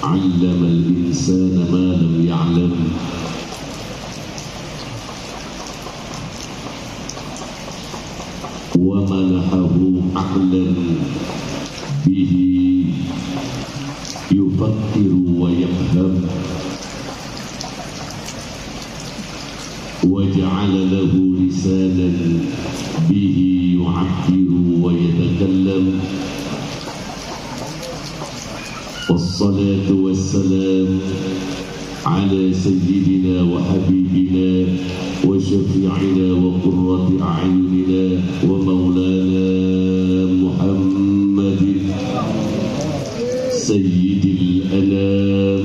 علم الإنسان ما لم يعلم ومنحه عقلا به يفكر ويفهم وجعل له لسانا به يعبر ويتكلم والصلاة والسلام على سيدنا وحبيبنا وشفيعنا وقرة أعيننا ومولانا محمد سيد الأنام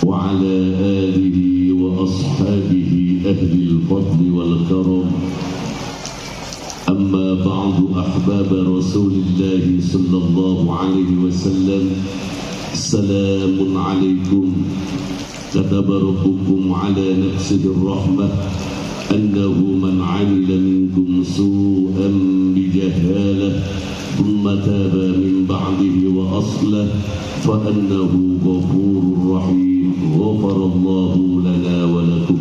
وعلى آله وأصحابه أهل الفضل والكرم. أما بعد أحباب رسول الله صلى الله عليه وسلم السلام عليكم. كتب ربكم على نفسه الرحمة أنه من عمل منكم سوءا بجهالة ثم تاب من بعده وأصلح فأنه غفور رحيم غفر الله لنا ولكم.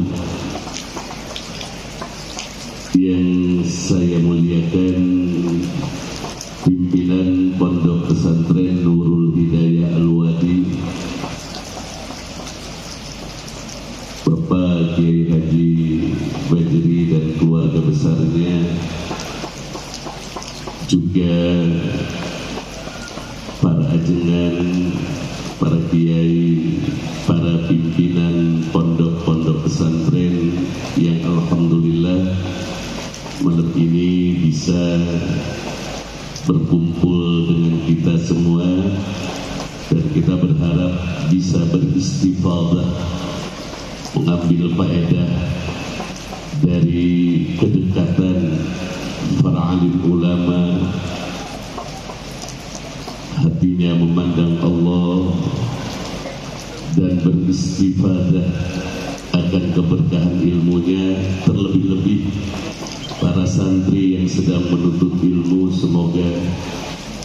Yang saya muliakan pimpinan Pondok Pesantren Nurul Hidayah Al-Wadi, Bapak Kiai Haji Badri dan keluarga besarnya, juga para ajengan, para kiai, para pimpinan pondok-pondok pesantren yang alhamdulillah malam ini bisa berkumpul dengan kita semua, dan kita berharap bisa beristifadah, mengambil faedah dari kedekatan para alim ulama, hatinya memandang Allah, dan beristifadah akan keberkahan ilmunya. Terlebih-lebih para santri yang sedang menuntut ilmu, semoga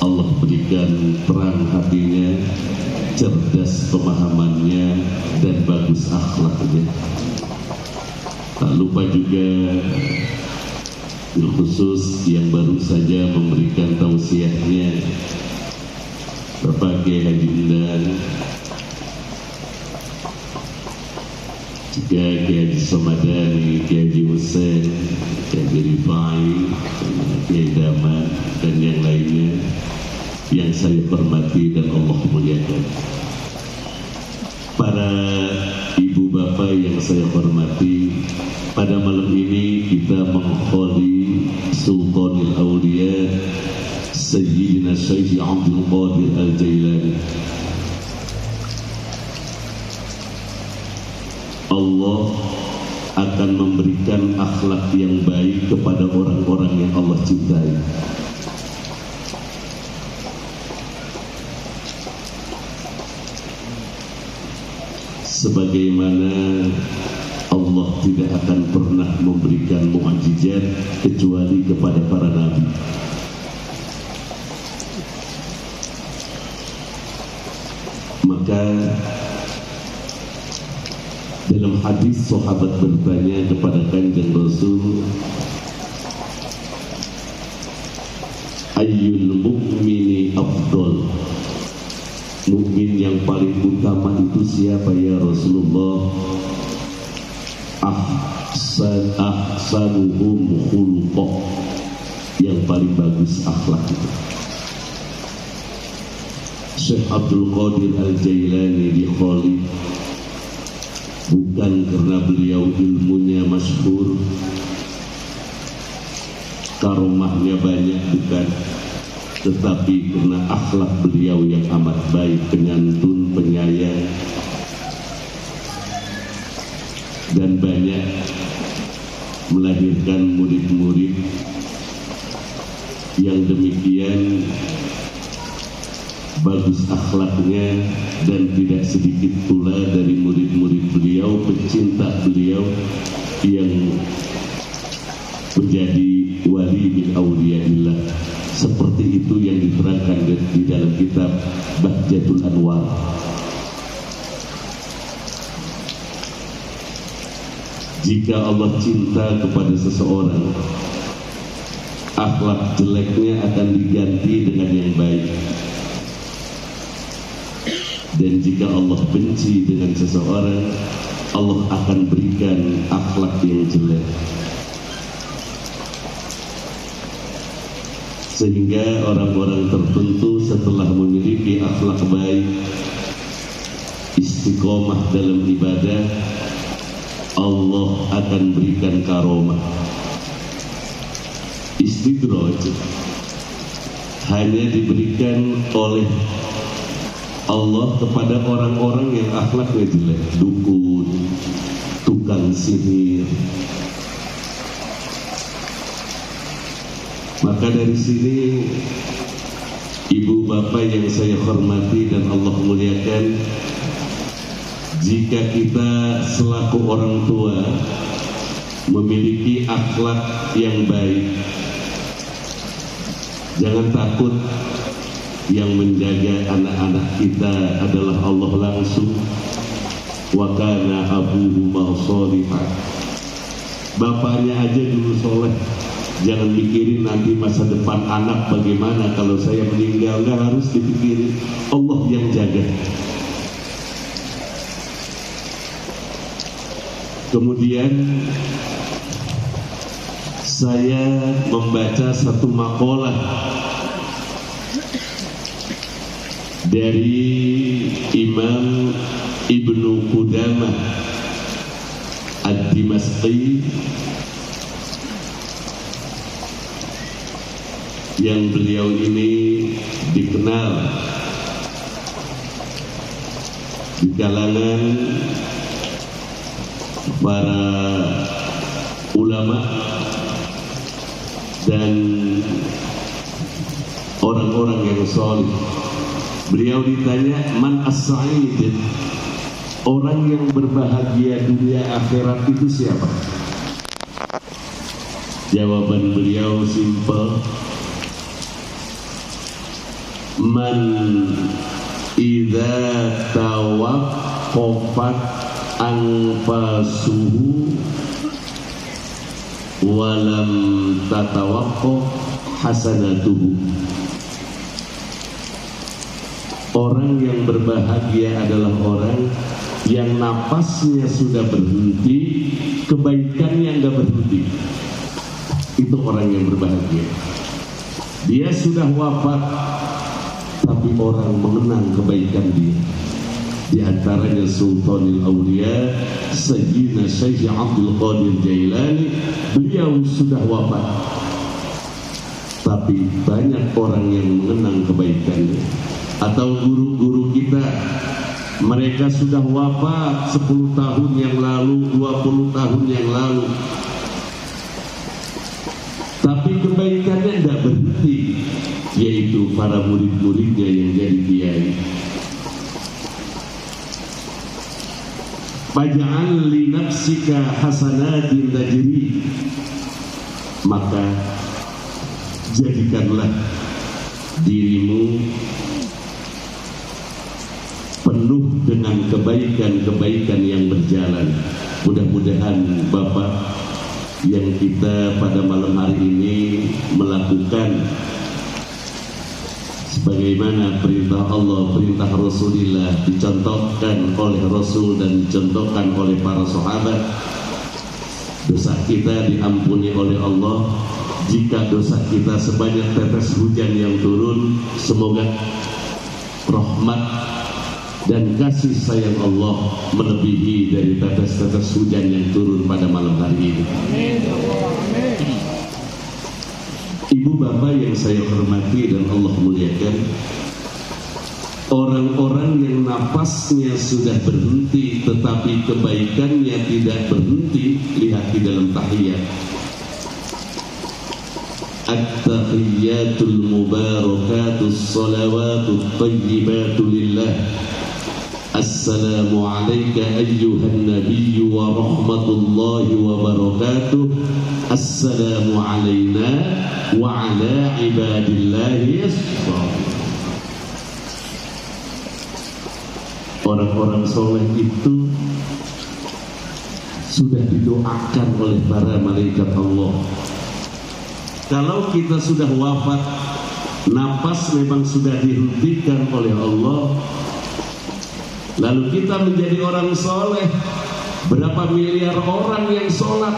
Allah berikan terang hatinya, cerdas pemahamannya, dan bagus akhlaknya. Tak lupa juga bil khusus yang baru saja memberikan tausiahnya, Bapak Kiai Haji Indan, juga Kiai Haji Somadani, Kiai Haji Hussein, Kiai Haji Rifai, Kiai Daman, dan yang lainnya yang saya hormati dan Allah muliakan. Para ibu bapak yang saya hormati, pada malam ini kita mengkholi Sultanul Auliya Sayyidina Syekh Abdul Qadir Al-Jailani. Allah akan memberikan akhlak yang baik kepada orang-orang yang Allah cintai. Sebagaimana Allah tidak akan pernah memberikan mukjizat kecuali kepada para nabi. Maka dalam hadis sahabat bertanya kepada Kanjeng Rasul, ayyul mu'mini afdal, mukmin yang paling utama itu siapa ya Rasulullah? Ahsanuhum khuluqa, yang paling bagus akhlak itu. Syekh Abdul Qadir Al-Jailani dikholi bukan karena beliau ilmunya masyhur, karomahnya banyak, bukan, tetapi karena akhlak beliau yang amat baik, penyantun, penyayang, dan banyak melahirkan murid-murid yang demikian bagus akhlaknya, dan tidak sedikit pula dari murid-murid beliau, pecinta beliau yang menjadi wali min awliyaillah. seperti itu yang diterangkan di dalam kitab Bahjatul Anwar. Jika Allah cinta kepada seseorang, akhlak jeleknya akan diganti dengan yang baik. Dan jika Allah benci dengan seseorang, Allah akan berikan akhlak yang jelek. Sehingga orang-orang tertentu setelah memiliki akhlak baik, istiqomah dalam ibadah, Allah akan berikan karomah. Istidraj hanya diberikan oleh Allah kepada orang-orang yang akhlaknya jelek, dukun, tukang sihir. Maka dari sini, ibu bapak yang saya hormati dan Allah muliakan, jika kita selaku orang tua memiliki akhlak yang baik, jangan takut, yang menjaga anak-anak kita adalah Allah langsung. Wa kana abuhuma sholihan. Bapaknya aja dulu soleh. Jangan mikirin nanti masa depan anak bagaimana kalau saya meninggal. Nggak harus dipikirin, Allah yang jaga. Kemudian saya membaca satu makalah dari Imam Ibnu Qudamah Ad-Dimashqi yang beliau ini dikenal di kalangan para ulama dan orang-orang yang saleh. Beliau ditanya, man as-sa'id, orang yang berbahagia dunia akhirat itu siapa? Jawaban beliau simpel, man idza tawaqqafat anfasuhu walam tatawaqqaf hasanatuhu. Orang yang berbahagia adalah orang yang napasnya sudah berhenti, kebaikannya enggak berhenti. Itu orang yang berbahagia. Dia sudah wafat, tapi orang mengenang kebaikan dia. Di antaranya Sultanul Aulia Sayyidina Syekh Abdul Qadir Jailani. Beliau sudah wafat, tapi banyak orang yang mengenang kebaikannya. Atau guru-guru kita, mereka sudah wafat 10 tahun yang lalu, 20 tahun yang lalu, tapi kebaikannya tidak berhenti, yaitu para murid-muridnya yang jadi kiai. Faj'al li nafsika hasanatin tajri, maka jadikanlah dirimu penuh dengan kebaikan-kebaikan yang berjalan. Mudah-mudahan Bapak yang kita pada malam hari ini melakukan sebagaimana perintah Allah, perintah Rasulullah, dicontohkan oleh Rasul dan dicontohkan oleh para sahabat. Dosa kita diampuni oleh Allah. Jika dosa kita sebanyak tetes hujan yang turun, semoga rahmat dan kasih sayang Allah melebihi dari tetes-tetes hujan yang turun pada malam hari ini. Ibu bapak yang saya hormati dan Allah muliakan, orang-orang yang napasnya sudah berhenti tetapi kebaikannya tidak berhenti, lihat di dalam tahiyat. At-tahiyyatul mubarakatus salawatut thayyibatu lillah. Assalamu alayka ayyuhan nabiyyu wa rahmatullahi wa barakatuh. Assalamu alayna wa ala ibadillahi as-shalihin. Orang-orang soleh itu sudah didoakan oleh para malaikat Allah. Kalau kita sudah wafat, napas memang sudah dihentikan oleh Allah, lalu kita menjadi orang soleh. Berapa miliar orang yang sholat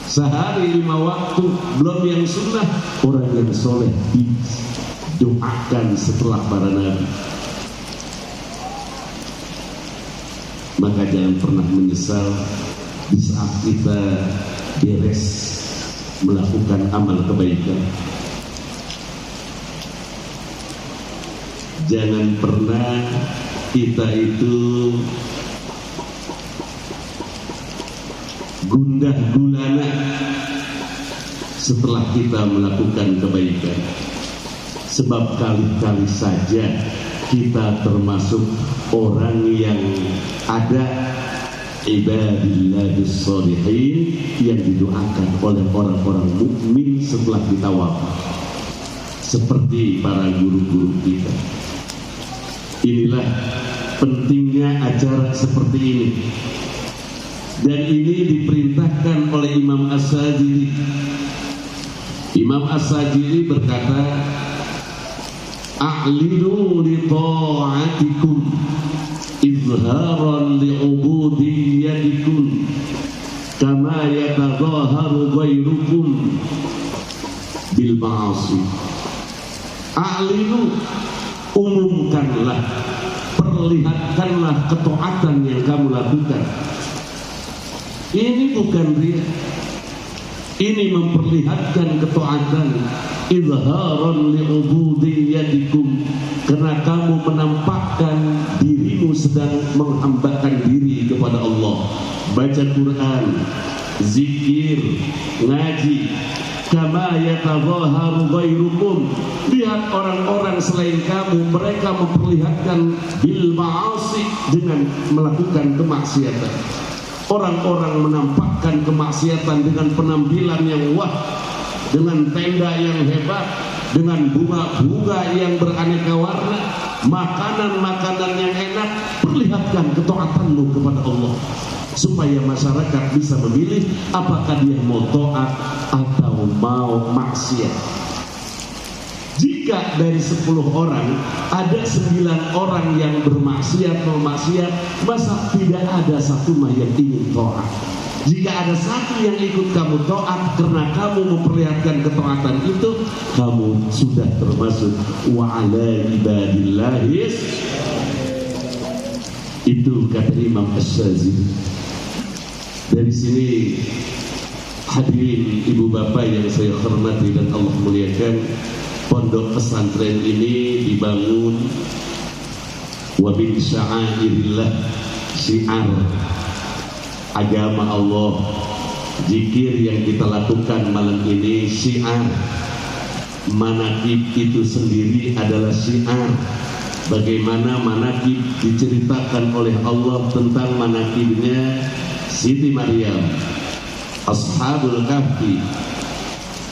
sehari 5 waktu, belum yang sunnah. Orang yang soleh didoakan setelah para nabi. Maka jangan pernah menyesal di saat kita beres melakukan amal kebaikan. Jangan pernah kita itu gundah gulana setelah kita melakukan kebaikan. Sebab kali-kali saja kita termasuk orang yang ada ibadillahis sholihin yang didoakan oleh orang-orang mukmin setelah kita wafat, seperti para guru-guru kita. Inilah pentingnya acara seperti ini, dan ini diperintahkan oleh Imam As-Sajili. Imam As-Sajili berkata, a'linu li ta'atikum izharan li ubudiyyatikum kama yatadhaharu ghairukum bil ma'asi. A'linu, umumkanlah, perlihatkanlah ketaatan yang kamu lakukan. Ini bukan riya, ini memperlihatkan ketaatan. Izharan li'ubudiyyatikum, karena kamu menampakkan dirimu sedang menghambakan diri kepada Allah, baca Quran, zikir, ngaji. Kama yatadhaharu ghairukum, lihat orang-orang selain kamu, mereka memperlihatkan bil ma'asi, dengan melakukan kemaksiatan. Orang-orang menampakkan kemaksiatan dengan penampilan yang wah, dengan tenda yang hebat, dengan bunga-bunga yang beraneka warna, makanan-makanan yang enak. Perlihatkan ketaatanmu kepada Allah, supaya masyarakat bisa memilih apakah dia mau taat atau mau maksiat. Jika dari 10 orang ada 9 orang yang bermaksiat, mau maksiat, masa tidak ada satu yang ingin taat? Jika ada satu yang ikut kamu taat karena kamu memperlihatkan ketaatan itu, kamu sudah termasuk wa ala ibadillahis. Itu kata Imam Asy-Syazili. Dari sini, hadirin ibu bapak yang saya hormati dan Allah muliakan, pondok pesantren ini dibangun wa min sya'airillah, syiar agama Allah. Zikir yang kita lakukan malam ini syiar. Manaqib itu sendiri adalah syiar. Bagaimana manaqib diceritakan oleh Allah tentang manaqibnya Siti Maryam, Ashabul Kahfi.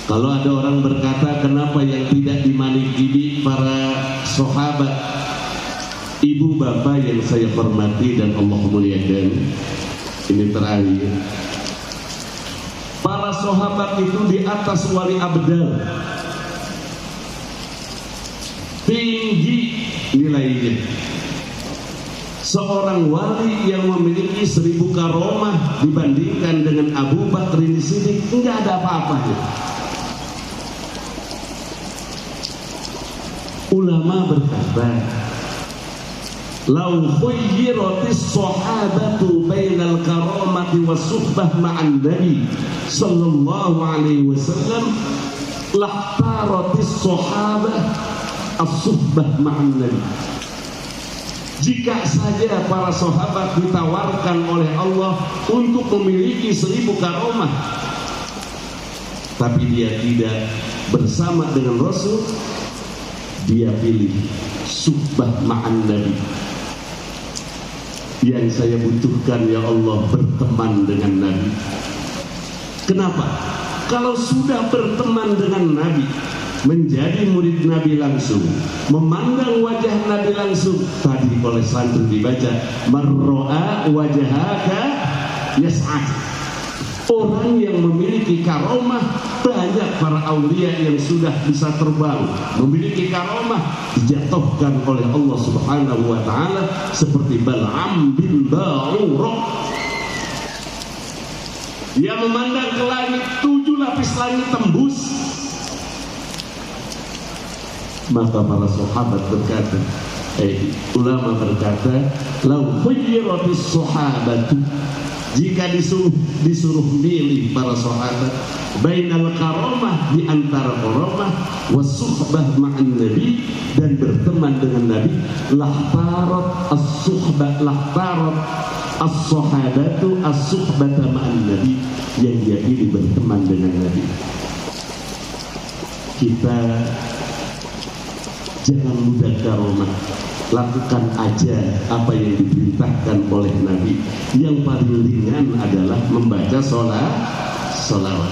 Kalau ada orang berkata, kenapa yang tidak dimanaqibi para sahabat? Ibu bapak yang saya hormati dan Allah muliakan, ini terakhir, para sahabat itu di atas wali abdal, tinggi nilainya. Seorang wali yang memiliki 1000 karomah dibandingkan dengan Abu Bakar Siddiq, enggak ada apa-apanya. Ulama berkata, lau khuyyiratis sahabatu bainal karamati was suhbah ma'an nabi sallallahu alaihi wasallam lahtaratis sahabah as-suhbah ma'an nabi. Jika saja para sahabat ditawarkan oleh Allah untuk memiliki 1000 karomah, tapi dia tidak bersama dengan Rasul, dia pilih suhbah ma'an nabi. Yang saya butuhkan ya Allah berteman dengan Nabi. Kenapa? Kalau sudah berteman dengan Nabi, menjadi murid Nabi langsung, memandang wajah Nabi langsung, tadi oleh santri dibaca, marro'a wajahaka yas'ad. Orang yang memiliki karomah, banyak para aulia yang sudah bisa terbang, memiliki karomah, dijatuhkan oleh Allah Subhanahu wa ta'ala, seperti Bal'am bin Ba'urah. Dia memandang ke langit, 7 lapis langit tembus. Maka para sahabat berkata, ulama berkata, lau khayyiratis sahabatu, jika disuruh milih para sahabat bainal karamah, di antara karamah, wasuhbah ma'an nabi, dan berteman dengan Nabi, lahtarat as-suhbah, lahtarat as-sahabatu as-suhbata ma'an nabi, yang dia pilih berteman dengan Nabi. Kita jangan mudah karamah, lakukan aja apa yang diperintahkan oleh Nabi. Yang paling ringan adalah membaca sholawat.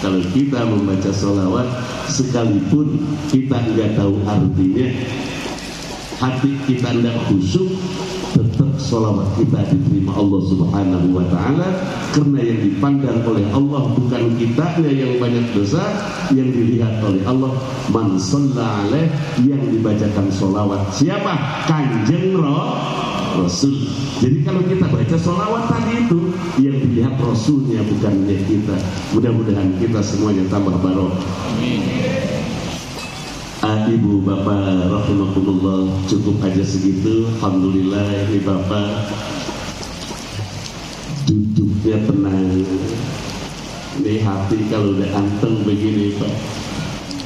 Kalau kita membaca sholawat, sekalipun kita nggak tahu artinya, hati kita tidak khusyuk, tetap sholawat kita diterima Allah Subhanahu wa ta'ala. Karena yang dipandang oleh Allah bukan kitanya yang banyak dosa, yang dilihat oleh Allah man shalla alaih, yang dibacakan sholawat siapa? Kanjeng Rasul. Jadi kalau kita baca sholawat tadi itu, yang dilihat Rasulnya, bukannya kita. Mudah-mudahan kita semuanya tambah barokah. Amin. Ibu bapak rahimakumullah, cukup aja segitu. Alhamdulillah, ini bapak duduknya tenang. Ini hati kalau udah anteng begini Pak,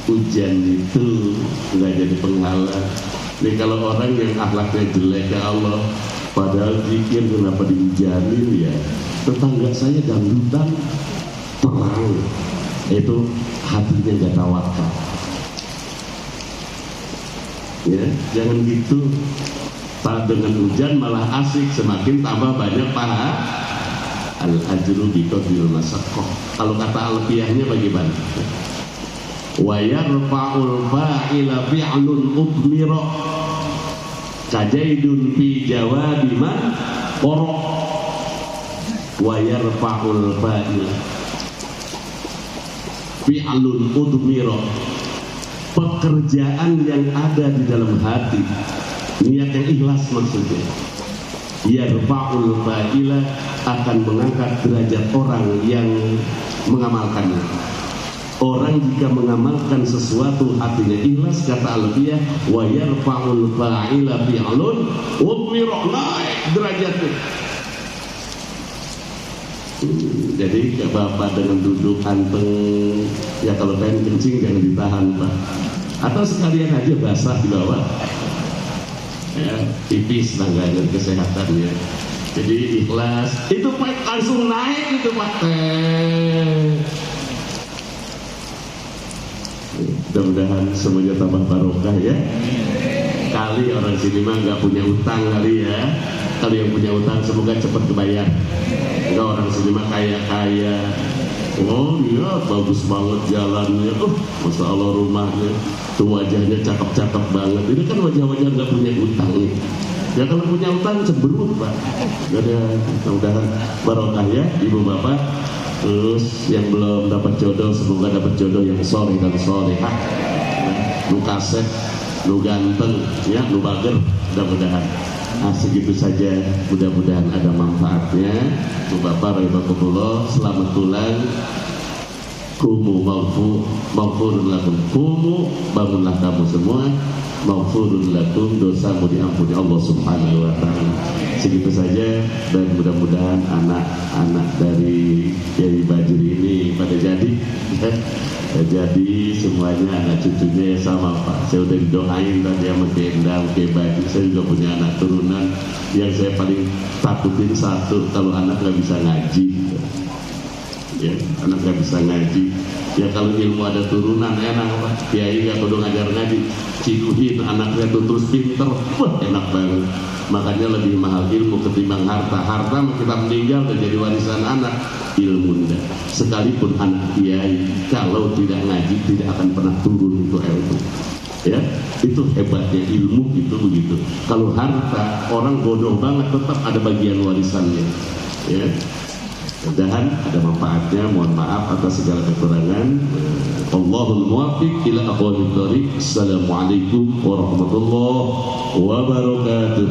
hujan itu nggak jadi penghalang. Ini kalau orang yang akhlaknya jelek, ya Allah, padahal zikir kenapa dihujanin ya? Tetangga saya dangdutan terang, itu hatinya gak tawakal. Ya, jangan gitu. Tak dengan hujan malah asik, semakin tambah banyak pahala. Al-ajru biqadril masyaqqah. Kalau kata alfiahnya bagaimana? Wa yarfa'ul fa'ila fi'lun udmira kajaidun fi jawabi man qara. Wa yarfa'ul fa'ila fi'lun udmira, pekerjaan yang ada di dalam hati, niat yang ikhlas maksudnya. Yarfa'ul fa'ila, akan mengangkat derajat orang yang mengamalkannya. Orang jika mengamalkan sesuatu hatinya ikhlas, kata alfiah, wa yarfa'ul fa'ila fi'lun udmira, naik derajatnya. Jadi bapak dengan duduk anteng, ya kalau pengen kencing jangan ditahan Pak, atau sekalian aja basah di bawah, ya tipis tangganya kesehatannya. Jadi ikhlas itu Pak, langsung naik itu Pak. Mudah-mudahan semuanya tambah barokah ya. Kali orang sini mah nggak punya utang kali ya. Kalau yang punya utang semoga cepat kebayar. Enggak, orang sini mah kaya-kaya. Oh iya, bagus banget jalannya. Masya Allah rumahnya. Tuh wajahnya cakep-cakep banget. Ini kan wajah-wajah nggak punya utang nih. Ya kalau punya utang cemberut Pak. Gak ada. Mudah-mudahan barokah ya ibu bapak. Terus yang belum dapat jodoh, semoga dapat jodoh yang soleh dan solehah. Lu kasep, lu ganteng, ya, lu bager, mudah-mudahan. Nah, segitu saja, mudah-mudahan ada manfaatnya. Bapak rahimahullah, selamat pulang. Kumu maghfurun lakum, kumu bangunlah kamu semua, maghfurun lakum, dosamu diampuni Allah Subhanahu wa ta'ala. Segitu saja, dan mudah-mudahan anak-anak dari Kiai Bajri ini pada jadi semuanya, anak cucunya sama Pak. Saya udah didoain tadi sama Kiai Endang, Kiai Bajri. Saya juga punya anak turunan yang saya paling takutin satu, kalau anak gak bisa ngaji. Ya, anak gak bisa ngaji, Ya kalau ilmu ada turunan enak Pak. Kiai gak kudu ngajar ngaji, cikuhin anaknya tuh terus pinter, wah enak banget. Makanya lebih mahal ilmu ketimbang harta. Harta kita meninggal dan jadi warisan anak, ilmu enggak. Sekalipun anak kiai kalau tidak ngaji tidak akan pernah turun itu ilmu. Ya, itu hebatnya ilmu itu begitu. Kalau harta orang bodoh banget tetap ada bagian warisannya. Ya. Mudah-mudahan ada manfaatnya. Mohon maaf atas segala kekurangan. Allahul muwaffiq ila aqwamit thoriq. Assalamualaikum warahmatullahi wabarakatuh.